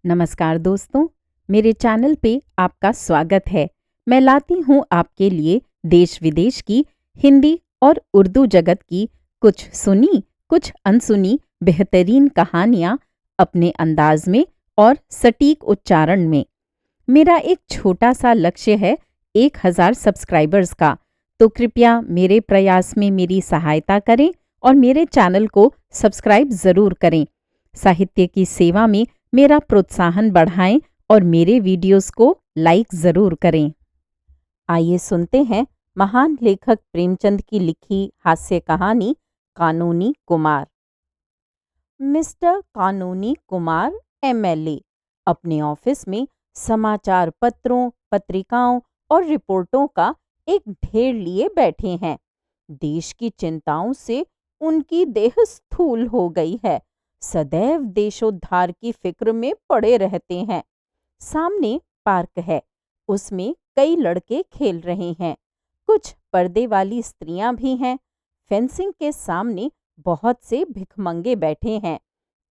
नमस्कार दोस्तों, मेरे चैनल पे आपका स्वागत है। मैं लाती हूँ आपके लिए देश विदेश की हिंदी और उर्दू जगत की कुछ सुनी, कुछ अनसुनी बेहतरीन कहानियाँ अपने अंदाज में और सटीक उच्चारण में। मेरा एक छोटा सा लक्ष्य है 1000 सब्सक्राइबर्स का, तो कृपया मेरे प्रयास में मेरी सहायता करें और मेरे चैनल को सब्सक्राइब ज़रूर करें। साहित्य की सेवा में मेरा प्रोत्साहन बढ़ाएं और मेरे वीडियोस को लाइक ज़रूर करें। आइए सुनते हैं महान लेखक प्रेमचंद की लिखी हास्य कहानी कानूनी कुमार। मिस्टर कानूनी कुमार एमएलए अपने ऑफिस में समाचार पत्रों, पत्रिकाओं और रिपोर्टों का एक ढेर लिए बैठे हैं। देश की चिंताओं से उनकी देह स्थूल हो गई है। सदैव देशोद्धार की फिक्र में पड़े रहते हैं। सामने पार्क है, उसमें कई लड़के खेल रहे हैं। कुछ पर्दे वाली स्त्रियां भी हैं। फेंसिंग के सामने बहुत से भिखमंगे बैठे हैं।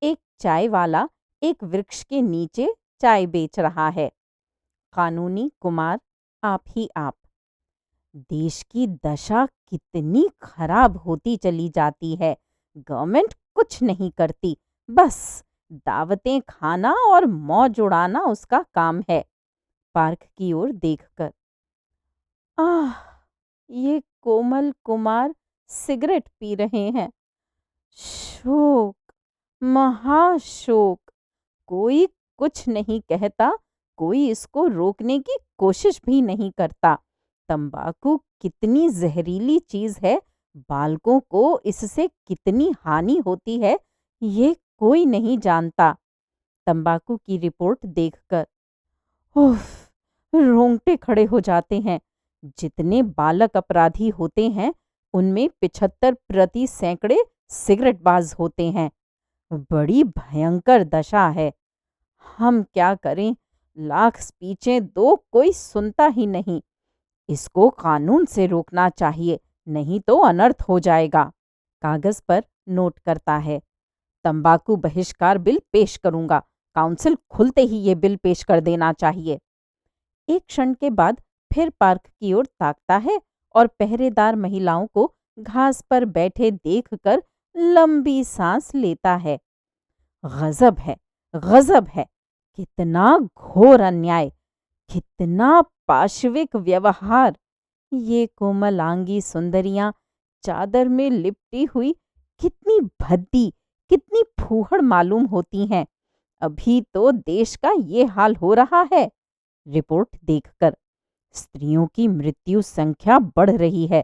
एक चाय वाला एक वृक्ष के नीचे चाय बेच रहा है। कानूनी कुमार, आप ही आप। देश की दशा कितनी खराब होती चली जाती है। गवर्नमेंट कुछ नहीं करती, बस दावतें खाना और मौज उड़ाना उसका काम है। पार्क की ओर देखकर, आह, ये कोमल कुमार सिगरेट पी रहे हैं। शोक, महाशोक। कोई कुछ नहीं कहता, कोई इसको रोकने की कोशिश भी नहीं करता। तंबाकू कितनी जहरीली चीज है, बालकों को इससे कितनी हानि होती है, ये कोई नहीं जानता। तंबाकू की रिपोर्ट देखकर उफ, रोंगटे खड़े हो जाते हैं। जितने बालक अपराधी होते हैं, उनमें 75% सैकड़े सिगरेटबाज होते हैं। बड़ी भयंकर दशा है। हम क्या करें? लाख स्पीचें दो, कोई सुनता ही नहीं। इसको कानून से रोकना चाहिए, नहीं तो अनर्थ हो जाएगा। कागज पर नोट करता है। तंबाकू बहिष्कार बिल पेश करूंगा। काउंसिल खुलते ही ये बिल पेश कर देना चाहिए। एक क्षण के बाद फिर पार्क की ओर ताकता है और पहरेदार महिलाओं को घास पर बैठे देखकर लंबी सांस लेता है। गजब है, गजब है। कितना घोर अन्याय, कितना पाशविक व्यवहार। ये कोमलांगी सुंदरियां चादर में लिपटी हुई कितनी भद्दी, कितनी फूहड़ मालूम होती हैं। अभी तो देश का ये हाल हो रहा है। रिपोर्ट देखकर, स्त्रियों की मृत्यु संख्या बढ़ रही है।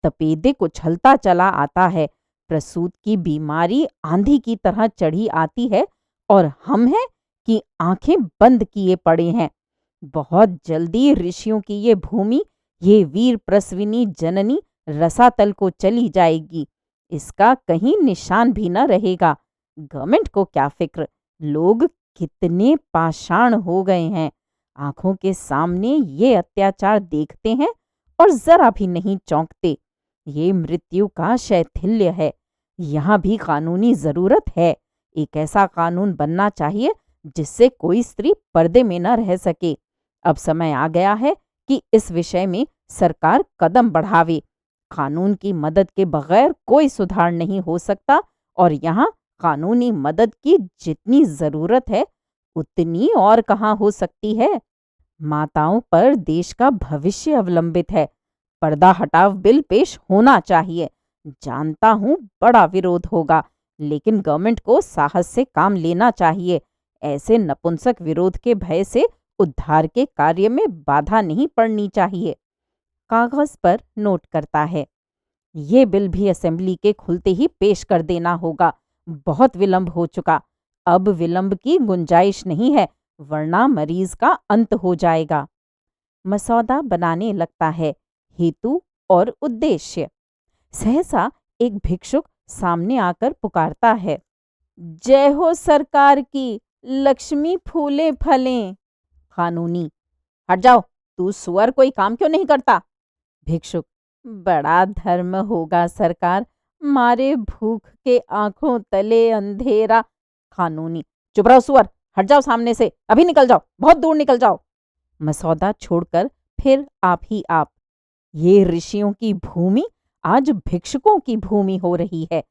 तपेदिक उछलता चला आता है। प्रसूत की बीमारी आंधी की तरह चढ़ी आती है और हम हैं कि आंखें बंद किए पड़े हैं। बहुत जल्दी ऋषियों की ये भूमि, ये वीर प्रसविनी जननी रसातल को चली जाएगी। इसका कहीं निशान भी न रहेगा। गवर्नमेंट को क्या फिक्र, लोग कितने पाषाण हो गए हैं। आंखों के सामने ये अत्याचार देखते हैं और जरा भी नहीं चौंकते। ये मृत्यु का शैथिल्य है। यहाँ भी कानूनी जरूरत है। एक ऐसा कानून बनना चाहिए जिससे कोई स्त्री पर्दे में न रह सके। अब समय आ गया है कि इस विषय में सरकार कदम बढ़ावे। कानून की मदद के बगैर कोई सुधार नहीं हो सकता और यहाँ कानूनी मदद की जितनी जरूरत है, उतनी और कहाँ हो सकती है। माताओं पर देश का भविष्य अवलंबित है। पर्दा हटाव बिल पेश होना चाहिए। जानता हूँ बड़ा विरोध होगा, लेकिन गवर्नमेंट को साहस से काम लेना चाहिए। ऐसे नपुंसक विरोध के भय से उद्धार के कार्य में बाधा नहीं पड़नी चाहिए। कागज पर नोट करता है। ये बिल भी असेंबली के खुलते ही पेश कर देना होगा। बहुत विलंब हो चुका। अब विलंब की गुंजाइश नहीं है, वरना मरीज का अंत हो जाएगा। मसौदा बनाने लगता है। हेतु और उद्देश्य। सहसा एक भिक्षुक सामने आकर पुकारता है, जय हो सरकार की, लक्ष्मी फूले फलें। कानूनी, हट जाओ, तू सुअर कोई काम क्यों नहीं करता? भिक्षुक, बड़ा धर्म होगा सरकार, मारे भूख के आंखों तले अंधेरा। कानूनी, चुप रहो सुअर, हट जाओ सामने से, अभी निकल जाओ, बहुत दूर निकल जाओ। मसौदा छोड़कर फिर आप ही आप। ये ऋषियों की भूमि आज भिक्षुकों की भूमि हो रही है।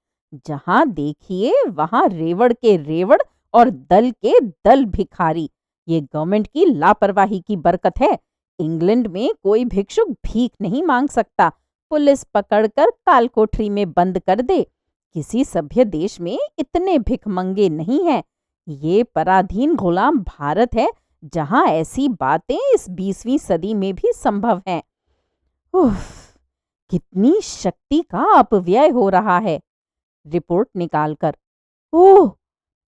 जहां देखिए वहां रेवड़ के रेवड़ और दल के दल भिखारी। ये गवर्नमेंट की लापरवाही की बरकत है। इंग्लैंड में कोई भिक्षुक भीख नहीं मांग सकता, पुलिस पकड़कर काल कोठरी में बंद कर दे। किसी सभ्य देश में इतने भिखमंगे नहीं हैं। ये पराधीन गुलाम भारत है, जहां ऐसी बातें इस 20वीं सदी में भी संभव हैं। उफ, कितनी शक्ति का अपव्यय हो रहा है। रिपोर्ट निकालकर, ओह,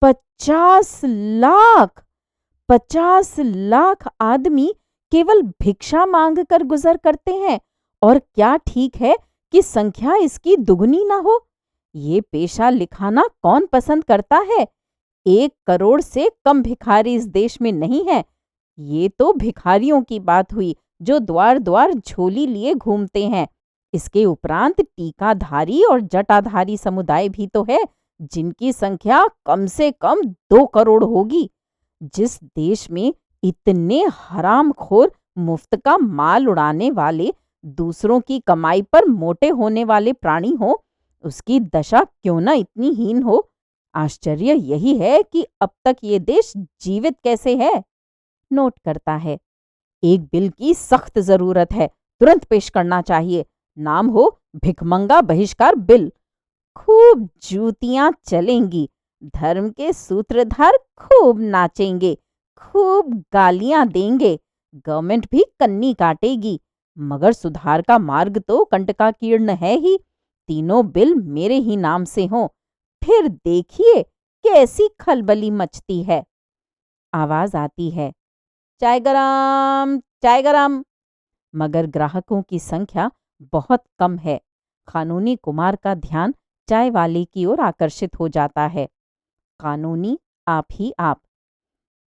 50 लाख! 50 लाख आदमी केवल भिक्षा मांग कर गुजर करते हैं। और क्या ठीक है कि संख्या इसकी दुगनी ना हो? ये पेशा लिखाना कौन पसंद करता है? 1 करोड़ से कम भिखारी इस देश में नहीं है। ये तो भिखारियों की बात हुई जो द्वार द्वार झोली लिए घूमते हैं। इसके उपरांत टीकाधारी और जटाधारी समुदाय भी तो है, जिनकी संख्या कम से कम 2 करोड़ होगी। जिस देश में इतने हरामखोर मुफ्त का माल उड़ाने वाले, दूसरों की कमाई पर मोटे होने वाले प्राणी हो, उसकी दशा क्यों न इतनी हीन हो। आश्चर्य यही है कि अब तक ये देश जीवित कैसे है। नोट करता है, एक बिल की सख्त जरूरत है, तुरंत पेश करना चाहिए। नाम हो भिखमंगा बहिष्कार बिल। खूब जूतियां चलेंगी, धर्म के सूत्रधार खूब नाचेंगे, खूब गालियां देंगे, गवर्नमेंट भी कन्नी काटेगी। मगर सुधार का मार्ग तो कंटकाकीर्ण है ही। तीनों बिल मेरे ही नाम से हों, फिर देखिए कैसी खलबली मचती है। आवाज आती है, चाय गरम, चाय गरम। मगर ग्राहकों की संख्या बहुत कम है। कानूनी कुमार का ध्यान चाय वाले की ओर आकर्षित हो जाता है। कानूनी आप ही आप।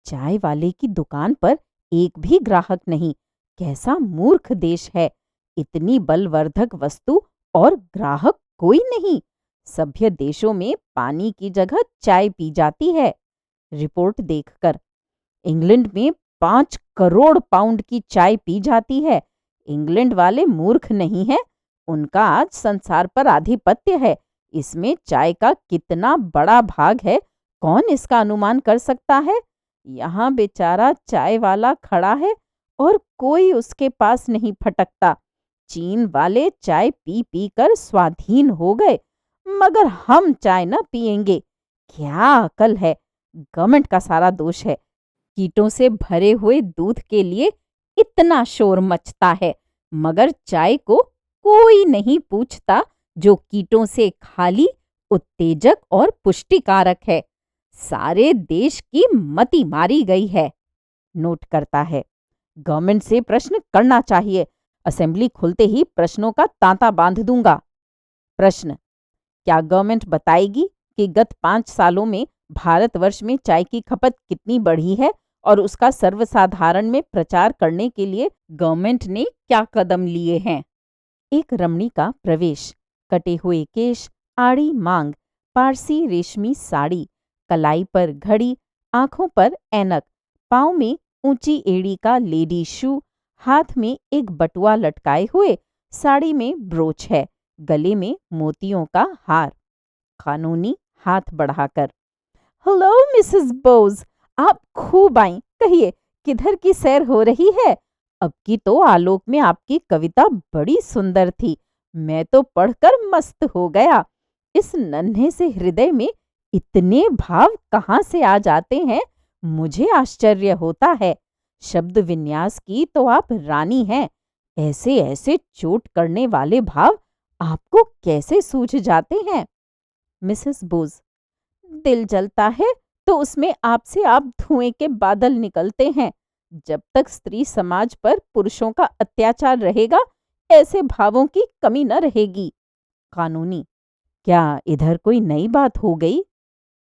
चाय वाले की दुकान पर एक भी ग्राहक नहीं। कैसा मूर्ख देश है। इतनी बलवर्धक वस्तु और ग्राहक कोई नहीं। सभ्य देशों में पानी की जगह चाय पी जाती है। रिपोर्ट देखकर, इंग्लैंड में 5 करोड़ पाउंड की चाय पी जाती है। इंग्लैंड वाले मूर्ख नहीं हैं। उनका आज संसार पर आधिपत्य है। इसमें चाय का कितना बड़ा भाग है, कौन इसका अनुमान कर सकता है। यहाँ बेचारा चाय वाला खड़ा है और कोई उसके पास नहीं फटकता। चीन वाले चाय पी पी कर स्वाधीन हो गए, मगर हम चाय न पिएंगे। क्या अकल है। गवर्नमेंट का सारा दोष है। कीटों से भरे हुए दूध के लिए इतना शोर मचता है, मगर चाय को कोई नहीं पूछता, जो कीटों से खाली, उत्तेजक और पुष्टिकारक है। सारे देश की मति मारी गई है। नोट करता है, गवर्नमेंट से प्रश्न करना चाहिए। असेंबली खुलते ही प्रश्नों का तांता बांध दूंगा। प्रश्न, क्या गवर्नमेंट बताएगी कि गत 5 सालों में भारतवर्ष में चाय की खपत कितनी बढ़ी है और उसका सर्वसाधारण में प्रचार करने के लिए गवर्नमेंट ने क्या कदम लिए हैं? एक रमणी का प्रवेश, कटे हुए केश, आड़ी मांग, पारसी रेशमी साड़ी, कलाई पर घड़ी, आंखों पर ऐनक, पांव में ऊंची एड़ी का लेडी शू, हाथ में एक बटुआ लटकाए हुए, साड़ी में ब्रोच है, गले में मोतियों का हार। कानूनी हाथ बढ़ाकर, हेलो मिसेस बोज, आप खूब आई। कहिए, किधर की सैर हो रही है? अब की तो आलोक में आपकी कविता बड़ी सुंदर थी। मैं तो पढ़कर मस्त हो गया। इस नन्हे से हृदय में इतने भाव कहाँ से आ जाते हैं, मुझे आश्चर्य होता है। शब्द विन्यास की तो आप रानी हैं। ऐसे ऐसे चोट करने वाले भाव आपको कैसे सूझ जाते हैं? मिसेस बोज, दिल जलता है तो उसमें आपसे आप धुएं के बादल निकलते हैं। जब तक स्त्री समाज पर पुरुषों का अत्याचार रहेगा, ऐसे भावों की कमी न रहेगी। कानूनी, क्या इधर कोई नई बात हो गई?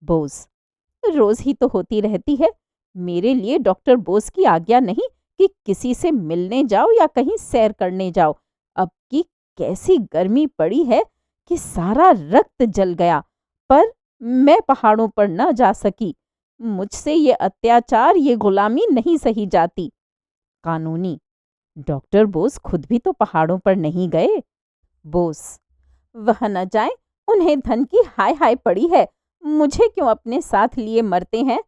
बोस, रोज ही तो होती रहती है। मेरे लिए डॉक्टर बोस की आज्ञा नहीं कि किसी से मिलने जाओ या कहीं सैर करने जाओ। अब की कैसी गर्मी पड़ी है कि सारा रक्त जल गया, पर मैं पहाड़ों पर न जा सकी। मुझसे ये अत्याचार, ये गुलामी नहीं सही जाती। कानूनी, डॉक्टर बोस खुद भी तो पहाड़ों पर नहीं गए। बोस, वह न जाए, उन्हें धन की हाय हाय पड़ी है, मुझे क्यों अपने साथ लिए मरते हैं।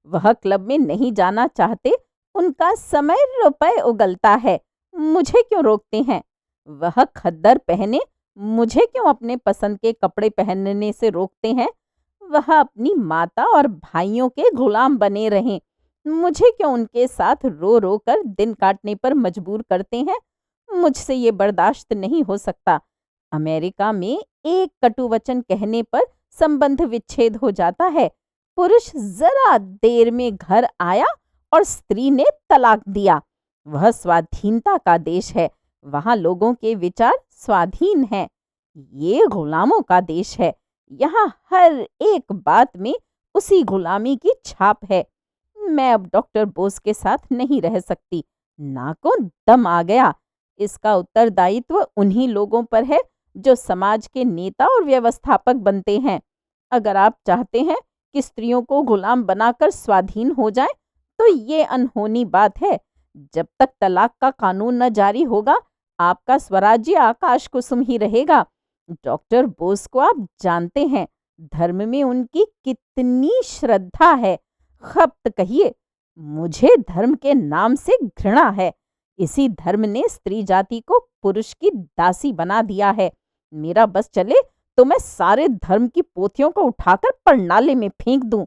वह क्लब में नहीं जाना चाहते, उनका समय रुपए उगलता है, मुझे क्यों रोकते हैं। वह खद्दर पहने, मुझे क्यों अपने पसंद के कपड़े पहनने से रोकते हैं। वह अपनी माता और भाइयों के गुलाम बने रहें, मुझे क्यों उनके साथ रो रो कर दिन काटने पर मजबूर करते हैं। मुझसे ये बर्दाश्त नहीं हो सकता। अमेरिका में एक कटु वचन कहने पर संबंध विच्छेद हो जाता है। पुरुष जरा देर में घर आया और स्त्री ने तलाक दिया। वह स्वाधीनता का देश है, वहां लोगों के विचार स्वाधीन हैं। ये गुलामों का देश है, यहाँ हर एक बात में उसी गुलामी की छाप है। मैं अब डॉक्टर बोस के साथ नहीं रह सकती। नाकों दम आ गया। इसका उत्तरदायित्व उन्हीं लोगों पर है जो समाज के नेता और व्यवस्थापक बनते हैं। अगर आप चाहते हैं कि स्त्रियों को गुलाम बनाकर स्वाधीन हो जाए, तो ये अनहोनी बात है। जब तक तलाक का कानून न जारी होगा, आपका स्वराज्य आकाश कुसुम ही रहेगा। डॉक्टर बोस को आप जानते हैं, धर्म में उनकी कितनी श्रद्धा है। खप्त कहिए, मुझे धर्म के नाम से घृणा है। इसी धर्म ने स्त्री जाति को पुरुष की दासी बना दिया है। मेरा बस चले तो मैं सारे धर्म की पोथियों को उठाकर परनाले में फेंक दूं।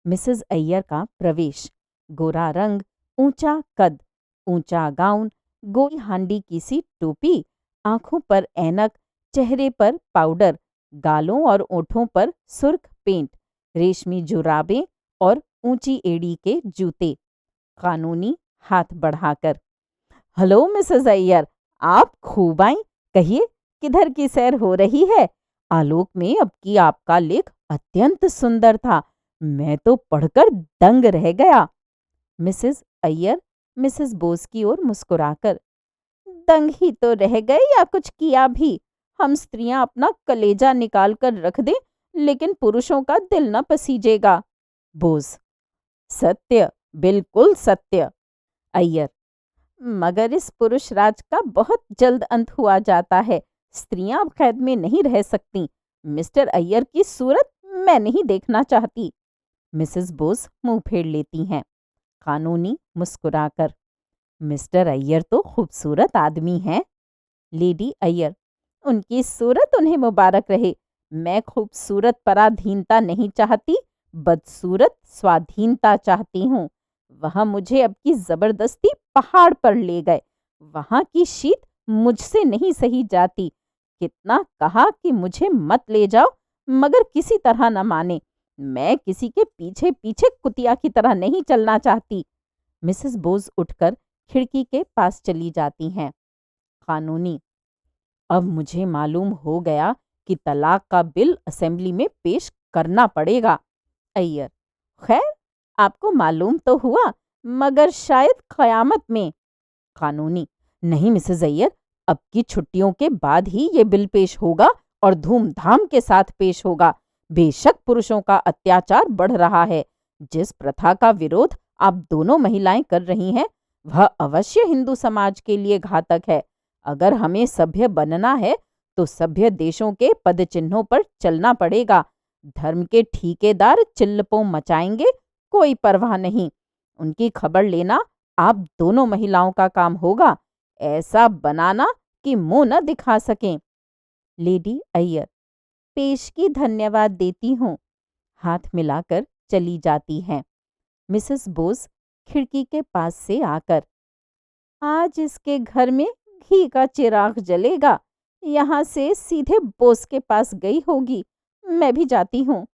मिसेस अय्यर का प्रवेश। गोरा रंग, ऊंचा कद, ऊंचा गाउन, गोई हांडी की सी टोपी, आंखों पर ऐनक, चेहरे पर पाउडर, गालों और ओठों पर सुर्ख पेंट, रेशमी जुराबें और ऊंची एड़ी के जूते। कानूनी हाथ बढ़ाकर, हेलो मिसेस अय्यर, आप खूब आई। कहिए, किधर की सैर हो रही है। आलोक में अब की आपका लेख अत्यंत सुंदर था, मैं तो पढ़कर दंग रह गया। मिसेस अय्यर मिसेस बोस की ओर मुस्कुराकर, दंग ही तो रह गए या कुछ किया भी। हम स्त्रियां अपना कलेजा निकाल कर रख दें, लेकिन पुरुषों का दिल न पसीजेगा। बोस, सत्य, बिल्कुल सत्य। अय्यर, मगर इस पुरुष राज का बहुत जल्द अंत हुआ जाता है। स्त्रियां अब कैद में नहीं रह सकती। मिस्टर अय्यर की सूरत मैं नहीं देखना चाहती। मिसेस बोस मुंह फेर लेती हैं। कानूनी मुस्कुराकर, मिस्टर अय्यर तो खूबसूरत आदमी हैं। लेडी अय्यर, उनकी सूरत उन्हें मुबारक रहे। मैं खूबसूरत पराधीनता नहीं चाहती, बदसूरत स्वाधीनता चाहती हूँ। वह मुझे अब की जबरदस्ती पहाड़ पर ले गए। वहां की शीत मुझसे नहीं सही जाती। कितना कहा कि मुझे मत ले जाओ, मगर किसी तरह न माने। मैं किसी के पीछे पीछे कुतिया की तरह नहीं चलना चाहती। मिसेस बोस उठकर खिड़की के पास चली जाती हैं। कानूनी, अब मुझे मालूम हो गया कि तलाक का बिल असेंबली में पेश करना पड़ेगा। अय्यर, खैर, आपको मालूम तो हुआ, मगर शायद क़यामत में। कानूनी, नहीं मिसेस अय्यर, अब की छुट्टियों के बाद ही ये बिल पेश होगा और धूमधाम के साथ पेश होगा। बेशक पुरुषों का अत्याचार बढ़ रहा है। जिस प्रथा का विरोध आप दोनों महिलाएं कर रही हैं, वह अवश्य हिंदू समाज के लिए घातक है। अगर हमें सभ्य बनना है, तो सभ्य देशों के पदचिन्हों पर चलना पड़ेगा। धर्म के ठेकेदार चिल्लपों मचाएंगे, कोई परवाह नहीं। उनकी खबर लेना आप दोनों महिलाओं का काम होगा, ऐसा बनाना कि मुंह न दिखा सकें। लेडी अय्यर, पेश की धन्यवाद देती हूँ। हाथ मिलाकर चली जाती हैं। मिसेस बोस खिड़की के पास से आकर, आज इसके घर में घी का चिराग जलेगा। यहाँ से सीधे बोस के पास गई होगी। मैं भी जाती हूँ।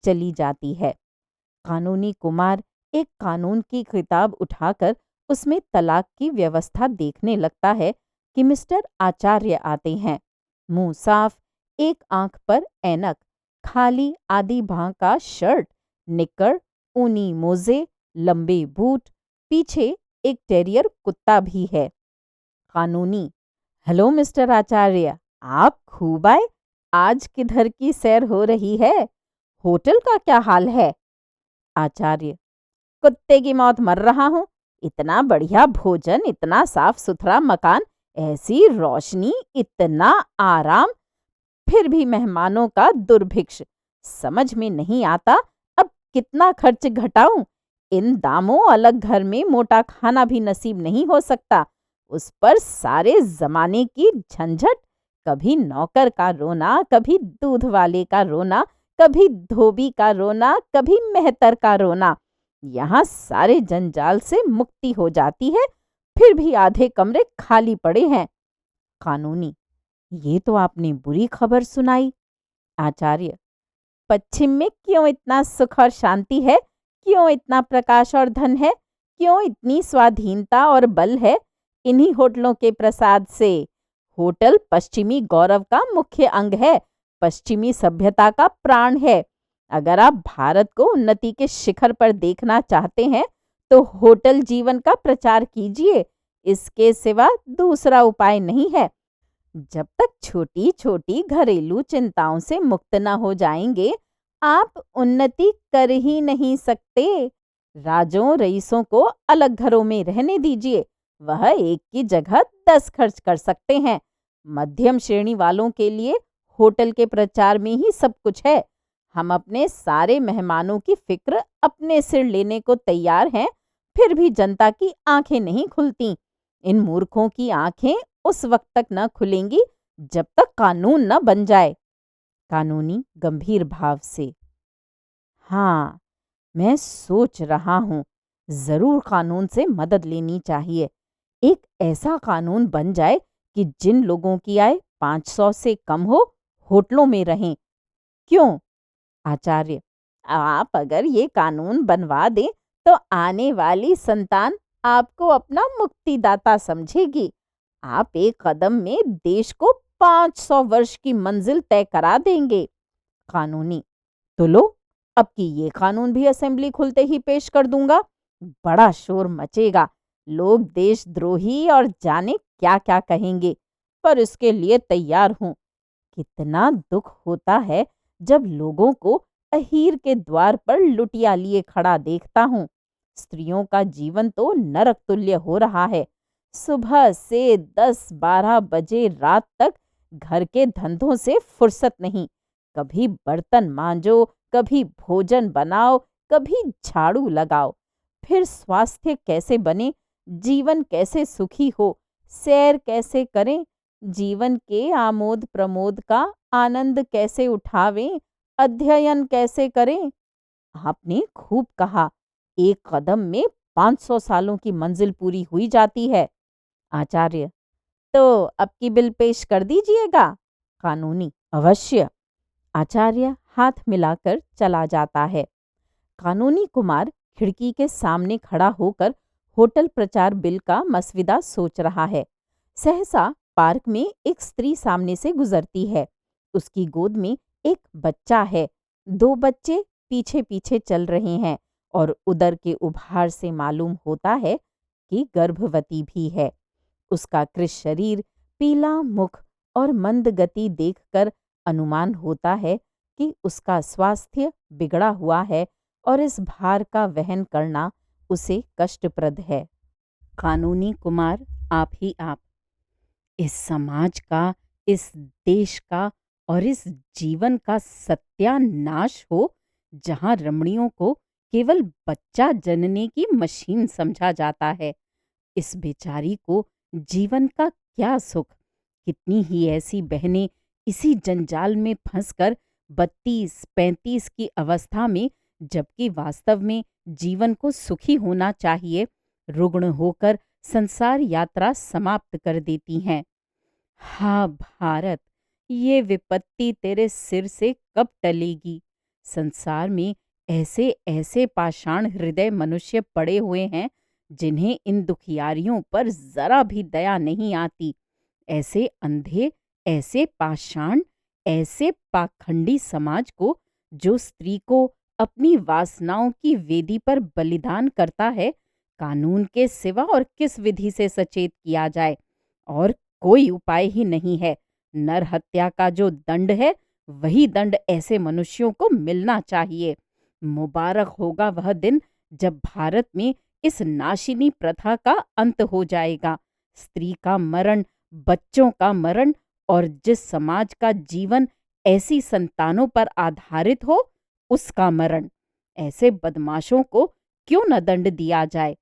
चली जाती है। कानूनी कुमार एक कानून की किताब उठाकर उसमें तलाक की व्यवस्था देखने लगता है कि मिस्टर आचार्य आते हैं। मुंह साफ, एक आंख पर ऐनक, खाली आधी बांह का शर्ट, निक्कर, ऊनी मोजे, लंबे बूट, पीछे एक टेरियर कुत्ता भी है। कानूनी, हेलो मिस्टर आचार्य, आप खूब आए। आज किधर की सैर हो रही है। होटल का क्या हाल है। आचार्य, कुत्ते की मौत मर रहा हूँ। इतना बढ़िया भोजन, इतना साफ सुथरा मकान, ऐसी रोशनी, इतना आराम, फिर भी मेहमानों का दुर्भिक्ष। समझ में नहीं आता अब कितना खर्च घटाऊं। इन दामों अलग घर में मोटा खाना भी नसीब नहीं हो सकता। उस पर सारे जमाने की झंझट, कभी नौकर का रोना, कभी दूध वाले का रोना, कभी धोबी का रोना, कभी मेहतर का रोना। यहाँ सारे जंजाल से मुक्ति हो जाती है, फिर भी आधे कमरे खाली पड़े हैं। कानूनी, ये तो आपने बुरी खबर सुनाई। आचार्य, पश्चिम में क्यों इतना सुख और शांति है? क्यों इतना प्रकाश और धन है? क्यों इतनी स्वाधीनता और बल है? इन्हीं होटलों के प्रसाद से। होटल पश्चिमी गौरव का मुख्य अंग है, पश्चिमी सभ्यता का प्राण है। अगर आप भारत को उन्नति के शिखर पर देखना चाहते हैं तो होटल जीवन का प्रचार कीजिए। इसके सिवा दूसरा उपाय नहीं है। जब तक छोटी छोटी घरेलू चिंताओं से मुक्त न हो जाएंगे, आप उन्नति कर ही नहीं सकते। राजों रईसों को अलग घरों में रहने दीजिए, वह एक की जगह 10 खर्च कर सकते हैं। मध्यम श्रेणी वालों के लिए होटल के प्रचार में ही सब कुछ है। हम अपने सारे मेहमानों की फिक्र अपने सिर लेने को तैयार हैं, फिर भी जनता की आंखें नहीं खुलती। इन मूर्खों की आंखें उस वक्त तक न खुलेंगी जब तक कानून न बन जाए। कानूनी गंभीर भाव से, हाँ, मैं सोच रहा हूँ, जरूर कानून से मदद लेनी चाहिए। एक ऐसा कानून बन जाए कि जिन लोगों की आय 500 से कम हो, होटलों में रहें। क्यों? आचार्य, आप अगर ये कानून बनवा दें तो आने वाली संतान आपको अपना मुक्तिदाता समझेगी। आप एक कदम में देश को 500 वर्ष की मंजिल तय करा देंगे। कानूनी, तो लो, अब की ये कानून भी असेंबली खुलते ही पेश कर दूंगा। बड़ा शोर मचेगा, लोग देशद्रोही और जाने क्या क्या कहेंगे, पर इसके लिए तैयार हूं। कितना दुख होता है जब लोगों को अहीर के द्वार पर लुटिया लिए खड़ा देखता हूँ। स्त्रियों का जीवन तो नरक तुल्य हो रहा है। सुबह से 10-12 बजे रात तक घर के धंधों से फुर्सत नहीं। कभी बर्तन मांजो, कभी भोजन बनाओ, कभी झाड़ू लगाओ। फिर स्वास्थ्य कैसे बने, जीवन कैसे सुखी हो, सैर कैसे करें, जीवन के आमोद प्रमोद का आनंद कैसे उठावें, अध्ययन कैसे करें। आपने खूब कहा, एक कदम में 500 सालों की मंजिल पूरी हुई जाती है। आचार्य, तो अब की बिल पेश कर दीजिएगा। कानूनी, अवश्य। आचार्य हाथ मिलाकर चला जाता है। कानूनी कुमार खिड़की के सामने खड़ा होकर होटल प्रचार बिल का मसविदा सोच रहा है। सहसा पार्क में एक स्त्री सामने से गुजरती है। उसकी गोद में एक बच्चा है। 2 बच्चे पीछे पीछे चल रहे हैं और उदर के उभार से मालूम होता है कि गर्भवती भी है। उसका कृश शरीर, पीला मुख और मंद गति देखकर अनुमान होता है कि उसका स्वास्थ्य बिगड़ा हुआ है और इस भार का वहन करना उसे कष्टप्रद है। कानूनी कुमार, आप ही आप, इस समाज का, इस देश का और इस जीवन का सत्यानाश हो, जहां रमणियों को केवल बच्चा जनने की मशीन समझा जाता है। इस बेचारी को जीवन का क्या सुख। कितनी ही ऐसी बहनें इसी जंजाल में फंसकर 32-35 की अवस्था में, जबकि वास्तव में जीवन को सुखी होना चाहिए, रुग्ण होकर संसार यात्रा समाप्त कर देती हैं। हाँ भारत, ये विपत्ति तेरे सिर से कब टलेगी? संसार में ऐसे ऐसे पाषाण हृदय मनुष्य पड़े हुए हैं जिन्हें इन दुखियारियों पर जरा भी दया नहीं आती। ऐसे अंधे, ऐसे पाषाण, ऐसे पाखंडी समाज को, जो स्त्री को अपनी वासनाओं की वेदी पर बलिदान करता है, कानून के सिवा और किस विधि से सचेत किया जाए? और कोई उपाय ही नहीं है। नर हत्या का जो दंड है, वही दंड ऐसे मनुष्यों को मिलना चाहिए। मुबारक होगा वह दिन जब भारत में इस नाशिनी प्रथा का अंत हो जाएगा। स्त्री का मरण, बच्चों का मरण और जिस समाज का जीवन ऐसी संतानों पर आधारित हो, उसका मरण। ऐसे बदमाशों को क्यों न दंड दिया जाए।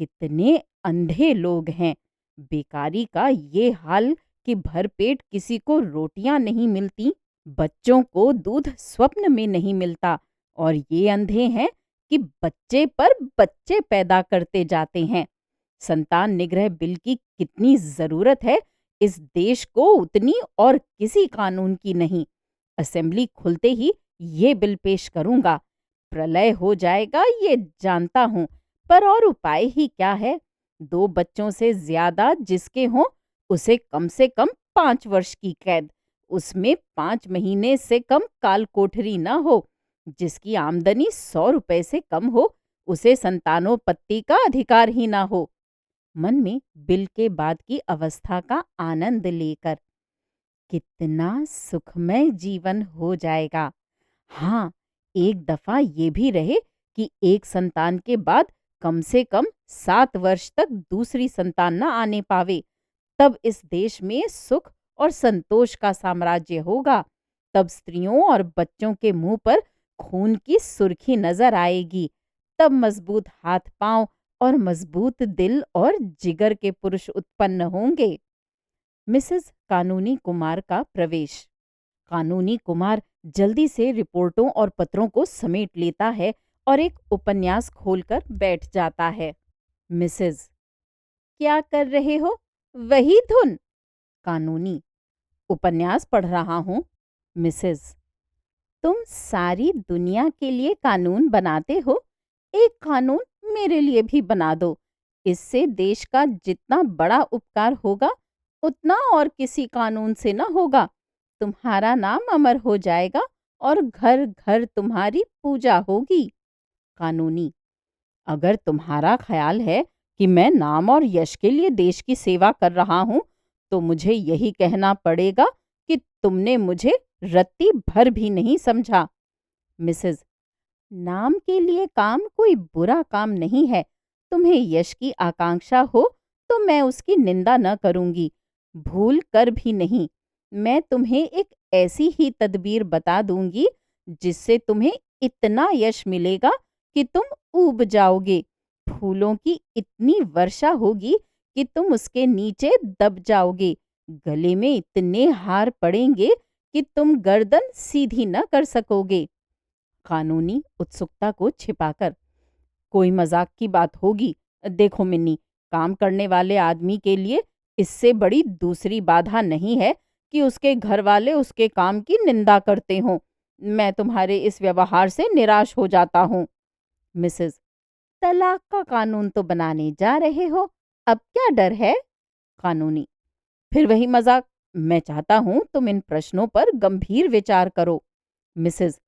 कितने अंधे लोग हैं। बेकारी का ये हाल कि भरपेट किसी को रोटियां नहीं मिलती, बच्चों को दूध स्वप्न में नहीं मिलता, और ये अंधे हैं कि बच्चे पर बच्चे पैदा करते जाते हैं। संतान निग्रह बिल की कितनी जरूरत है इस देश को, उतनी और किसी कानून की नहीं। असेंबली खुलते ही ये बिल पेश करूंगा। प्रलय हो जाएगा ये जानता हूं, पर और उपाय ही क्या है। 2 बच्चों से ज्यादा जिसके हों, उसे कम से कम 5 वर्ष की कैद, उसमें 5 महीने से कम काल कोठरी न हो। जिसकी आमदनी 100 रुपए से कम हो, उसे संतानोपत्ति का अधिकार ही ना हो। मन में बिल के बाद की अवस्था का आनंद लेकर कितना सुखमय जीवन हो जाएगा। हाँ, एक दफा ये भी रहे कि एक संतान के बाद कम से कम 7 वर्ष तक दूसरी संतान न आने पावे। तब इस देश में सुख और संतोष का साम्राज्य होगा। तब स्त्रियों और बच्चों के मुंह पर खून की सुर्खी नजर आएगी। तब मजबूत हाथ पांव और मजबूत दिल और जिगर के पुरुष उत्पन्न होंगे। मिसेस कानूनी कुमार का प्रवेश। कानूनी कुमार जल्दी से रिपोर्टों और पत्रों को समेट लेता है और एक उपन्यास खोलकर बैठ जाता है। मिसेस, क्या कर रहे हो? वही धुन? कानूनी, उपन्यास पढ़ रहा हूं। मिसेस, तुम सारी दुनिया के लिए कानून बनाते हो, एक कानून मेरे लिए भी बना दो। इससे देश का जितना बड़ा उपकार होगा, उतना और किसी कानून से न होगा। तुम्हारा नाम अमर हो जाएगा और घर घर तुम्हारी पूजा होगी। कानूनी, अगर तुम्हारा ख्याल है कि मैं नाम और यश के लिए देश की सेवा कर रहा हूं, तो मुझे यही कहना पड़ेगा कि तुमने मुझे रत्ती भर भी नहीं समझा। मिसेस, नाम के लिए काम कोई बुरा काम नहीं है। तुम्हें यश की आकांक्षा हो तो मैं उसकी निंदा न करूंगी, भूल कर भी नहीं। मैं तुम्हें एक ऐसी ही तदबीर बता दूंगी जिससे तुम्हें इतना यश मिलेगा कि तुम ऊब जाओगे। फूलों की इतनी वर्षा होगी कि तुम उसके नीचे दब जाओगे। गले में इतने हार पड़ेंगे कि तुम गर्दन सीधी न कर सकोगे। कानूनी उत्सुकता को छिपाकर, कोई मजाक की बात होगी। देखो मिन्नी, काम करने वाले आदमी के लिए इससे बड़ी दूसरी बाधा नहीं है कि उसके घर वाले उसके काम की निंदा करते हों। मैं तुम्हारे इस व्यवहार से निराश हो जाता हूँ। मिसेस, तलाक का कानून तो बनाने जा रहे हो, अब क्या डर है? कानूनी, फिर वही मजाक। मैं चाहता हूं तुम इन प्रश्नों पर गंभीर विचार करो। मिसेस,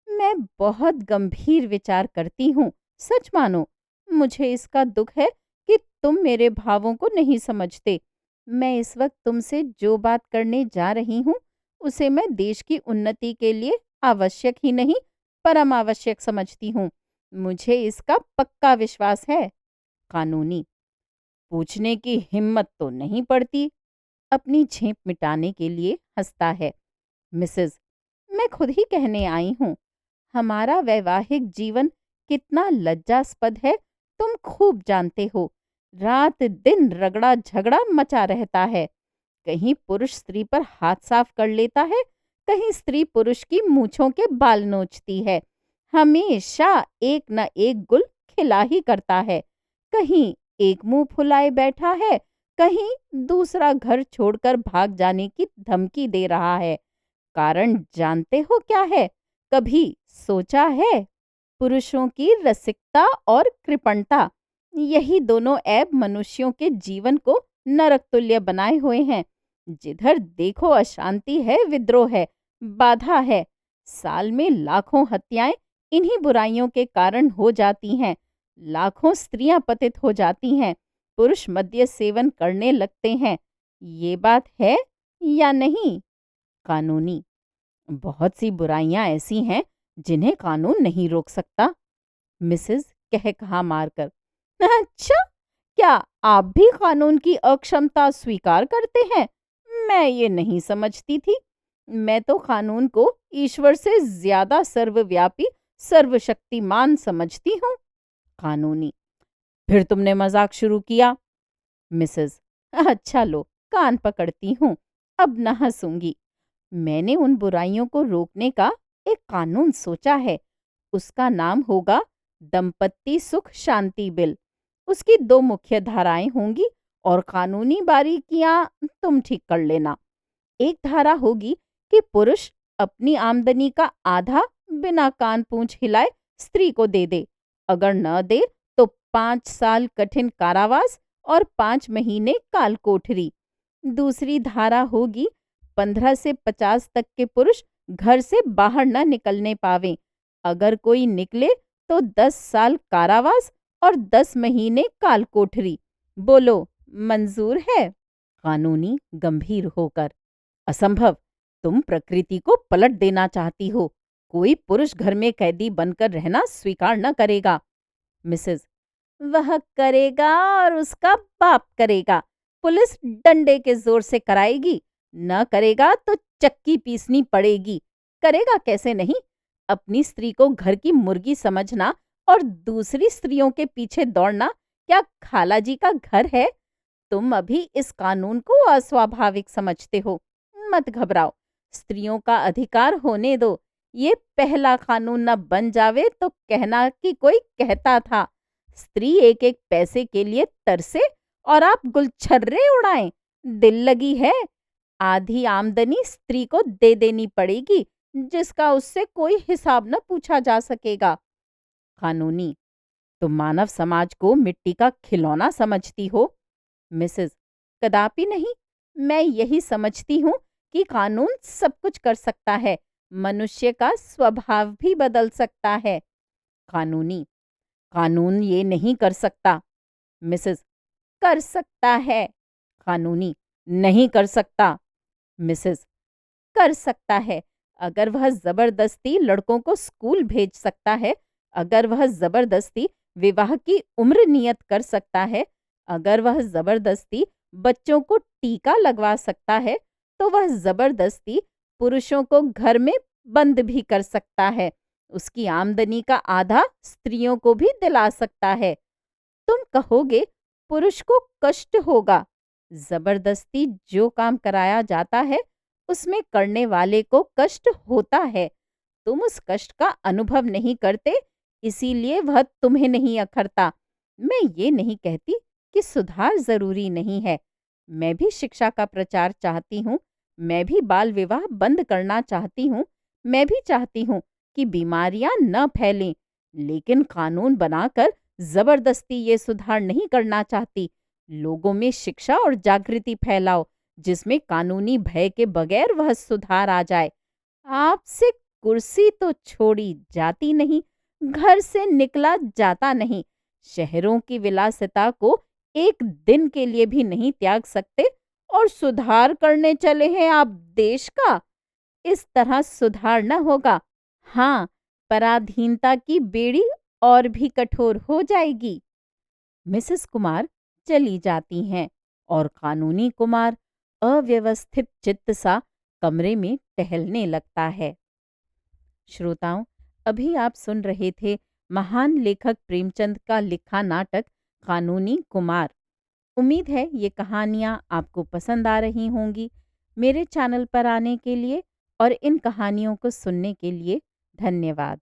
मैं बहुत गंभीर विचार करती हूँ, सच मानो। मुझे इसका दुख है कि तुम मेरे भावों को नहीं समझते। मैं इस वक्त तुमसे जो बात करने जा रही हूँ, उसे मैं देश की उन्नति के लिए आवश्यक ही नहीं, परम आवश्यक समझती हूँ। मुझे इसका पक्का विश्वास है। कानूनी, पूछने की हिम्मत तो नहीं पड़ती। अपनी झेप मिटाने के लिए हंसता है। मिसेस, मैं खुद ही कहने आई हूँ, हमारा वैवाहिक जीवन कितना लज्जास्पद है तुम खूब जानते हो। रात दिन रगड़ा झगड़ा मचा रहता है। कहीं पुरुष स्त्री पर हाथ साफ कर लेता है, कहीं स्त्री पुरुष की मूंछों के बाल नोचती है। हमेशा एक न एक गुल खिला ही करता है। कहीं एक मुंह फुलाए बैठा है, कहीं दूसरा घर छोड़कर भाग जाने की धमकी दे रहा है। कारण जानते हो क्या है? कभी सोचा है? पुरुषों की रसिकता और कृपणता, यही दोनों ऐब मनुष्यों के जीवन को नरक तुल्य बनाए हुए हैं। जिधर देखो अशांति है, विद्रोह है, बाधा है। साल में लाखों हत्याएं इन्हीं बुराइयों के कारण हो जाती हैं। लाखों स्त्रियां पतित हो जाती हैं। पुरुष मद्य सेवन करने लगते हैं। ये बात है या नहीं? कानूनी, बहुत सी बुराइयां ऐसी हैं जिन्हें कानून नहीं रोक सकता। मिसेज कह कहा मारकर। अच्छा, क्या आप भी कानून की अक्षमता स्वीकार करते हैं? मैं ये नहीं समझती थी। मैं तो कानून को ईश्वर से ज्यादा सर्वव्यापी, सर्वशक्तिमान समझती हूँ। कानूनी। फिर तुमने मजाक शुरू किया। मिसेज, अच्छा लो, कान पकड़ती हूँ, अब न हंसूंगी। मैंने उन बुराइयों को रोकने का एक कानून सोचा है। उसका नाम होगा दंपत्ति सुख शांति बिल। उसकी दो मुख्य धाराएं होंगी और कानूनी बारीकियां तुम ठीक कर लेना। एक धारा होगी कि पुरुष अपनी आमदनी का आधा बिना कान पूंछ हिलाए स्त्री को दे दे। अगर न दे तो 5 साल कठिन कारावास और 5 महीने काल कोठरी। दूसरी धारा होगी 15 से 50 तक के पुरुष घर से बाहर न निकलने पावें। अगर कोई निकले तो 10 साल कारावास और 10 महीने काल कोठरी। बोलो, मंजूर है? कानूनी गंभीर होकर। असंभव, तुम प्रकृति को पलट देना चाहती हो। कोई पुरुष घर में कैदी बनकर रहना स्वीकार न करेगा। मिसेज, वह करेगा और उसका बाप करेगा। पुलिस डंडे के जोर से कराएगी। न करेगा तो चक्की पीसनी पड़ेगी। करेगा कैसे नहीं? अपनी स्त्री को घर की मुर्गी समझना और दूसरी स्त्रियों के पीछे दौड़ना क्या खाला जी का घर है? तुम अभी इस कानून को अस्वाभाविक समझते हो। मत घबराओ, स्त्रियों का अधिकार होने दो। ये पहला कानून न बन जावे तो कहना कि कोई कहता था। स्त्री एक एक पैसे के लिए तरसे और आप गुलछर्रे उड़ाएं। दिल लगी है? आधी आमदनी स्त्री को दे देनी पड़ेगी, जिसका उससे कोई हिसाब न पूछा जा सकेगा। कानूनी, तुम मानव समाज को मिट्टी का खिलौना समझती हो। मिसेज, कदापि नहीं। मैं यही समझती हूँ कि कानून सब कुछ कर सकता है, मनुष्य का स्वभाव भी बदल सकता है। कानूनी, कानून ये नहीं कर सकता। मिसेज, कर सकता है। कानूनी, नहीं कर सकता। मिसेज, कर सकता है। अगर वह जबरदस्ती लड़कों को स्कूल भेज सकता है, अगर वह जबरदस्ती विवाह की उम्र नियत कर सकता है, अगर वह जबरदस्ती बच्चों को टीका लगवा सकता है, तो वह जबरदस्ती पुरुषों को घर में बंद भी कर सकता है। उसकी आमदनी का आधा स्त्रियों को भी दिला सकता है। तुम कहोगे पुरुष को कष्ट होगा। जबरदस्ती जो काम कराया जाता है उसमें करने वाले को कष्ट होता है। तुम उस कष्ट का अनुभव नहीं करते, इसीलिए वह तुम्हें नहीं अखरता। मैं ये नहीं कहती कि सुधार जरूरी नहीं है। मैं भी शिक्षा का प्रचार चाहती हूँ। मैं भी बाल विवाह बंद करना चाहती हूँ। मैं भी चाहती हूँ कि बीमारियां न फैलें, लेकिन कानून बनाकर जबरदस्ती ये सुधार नहीं करना चाहती। लोगों में शिक्षा और जागृति फैलाओ, जिसमें कानूनी भय के बगैर वह सुधार आ जाए। आपसे कुर्सी तो छोड़ी जाती नहीं, घर से निकला जाता नहीं। शहरों की विलासिता को एक दिन के लिए भी नहीं त्याग सकते और सुधार करने चले हैं आप देश का। इस तरह सुधार न होगा। हाँ, पराधीनता की बेड़ी और भी कठोर हो जाएगी। मिसेस कुमार चली जाती हैं और कानूनी कुमार अव्यवस्थित चित्त सा कमरे में टहलने लगता है। श्रोताओं, अभी आप सुन रहे थे महान लेखक प्रेमचंद का लिखा नाटक कानूनी कुमार। उम्मीद है ये कहानियाँ आपको पसंद आ रही होंगी। मेरे चैनल पर आने के लिए और इन कहानियों को सुनने के लिए धन्यवाद।